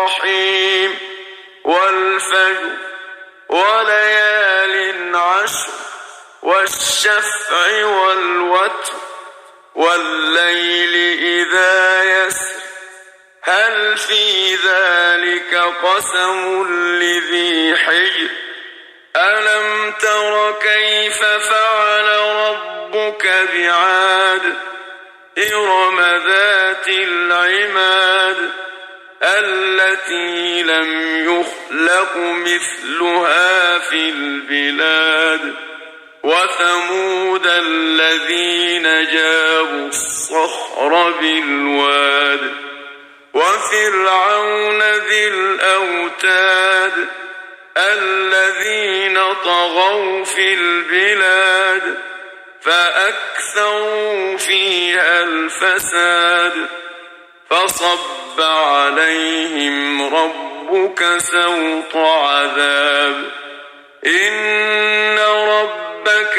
الرحيم والفجر وليال عشر والشفع والوتر والليل إذا يسر هل في ذلك قسم لذي حجر ألم تر كيف فعل ربك بعاد إرم ذات العماد التي لم يخلق مثلها في البلاد وثمود الذين جابوا الصخر بالواد وفرعون ذي الأوتاد الذين طغوا في البلاد فأكثروا فيها الفساد فصب عليهم ربك سوط عذاب إن ربك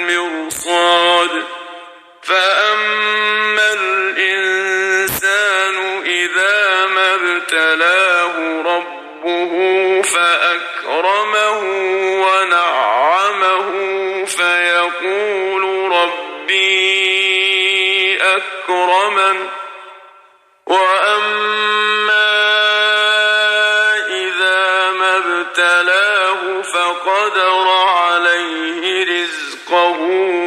لبالمرصاد فأما الإنسان إذا ما ابتلاه ربه فأكرمه ونعمه فيقول ربي أكرمن وأما إذا ما ابتلاه فقدر عليه رزقه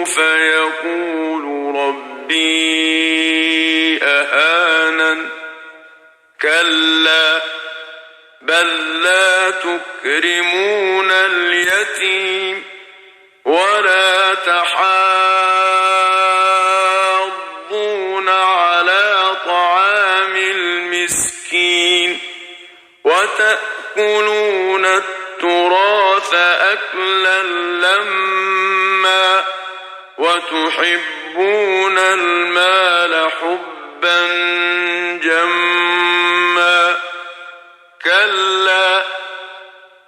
فيقول ربي أهانن كلا بل لا تكرمون اليتيم ولا تحاضون على طعام المسكين وتأكلون التراث أكلا لما وتحبون المال حبا جما كلا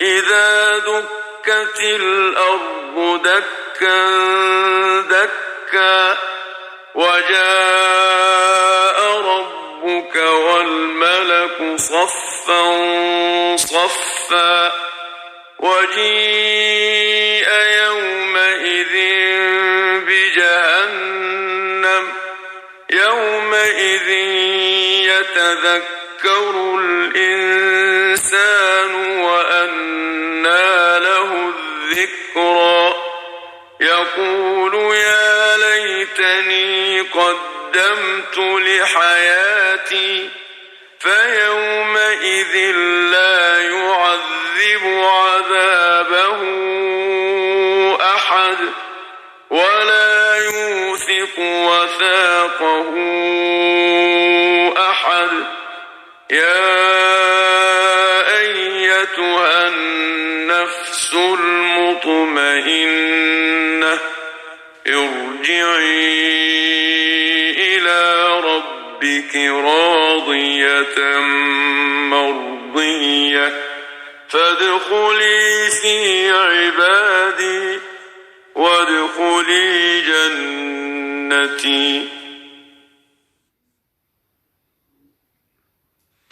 إذا دكت الأرض دكا دكا وجاء ربك والملك صفا صفا وجيء يومئذ بجهنم يومئذ يتذكر الإنسان وأنى له الذكرى يقول يا ليتني قدمت لحياتي فيومئذ لا يعذب عذابه أحد ولا يوثق وثاقه أحد يا أيتها النفس المطمئنة ارجعي إلى ربك راضية مرضية فادخلي في عبادي وادخلي جنتي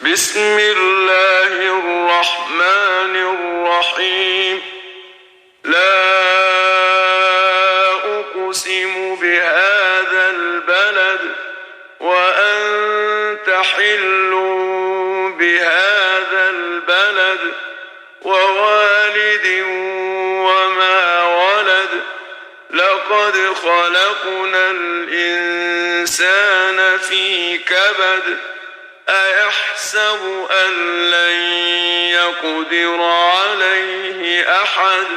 بسم الله الرحمن الرحيم لا أقسم بهذا البلد وأنت حل بهذا البلد ووالد وما ولد لقد خلقنا الإنسان في كبد أيحسب أن لن يقدر عليه أحد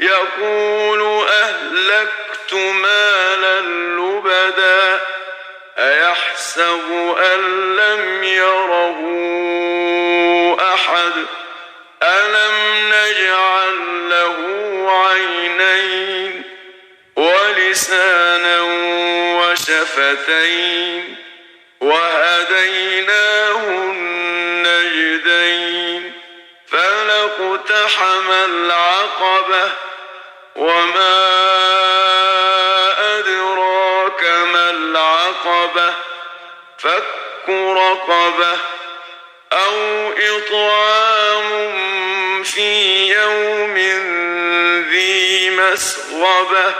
يقول أهلكت مالا لبدا أيحسب أن لم يره أحد ألم نجعل له عينين ولسانا وشفتين وهديناه النجدين فلاقتحم العقبة وما أدراك ما العقبة فك رقبة أو إطعام في يوم ذي مسغبة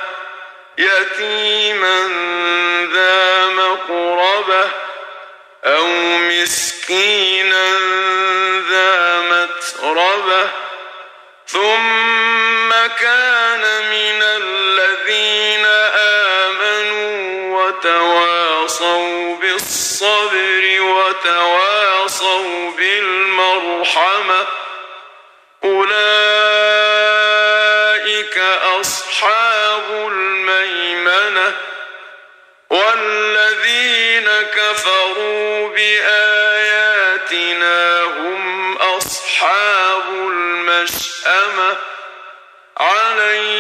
يتيما ذا مقربة أو مسكينا ذا متربة ثم كان من الذين آمنوا وتواصوا بالصبر وتواصوا بالمرحمة أولئك أصحاب الميمنة والذين كفروا بآياتنا هم أصحاب المشأمة عليهم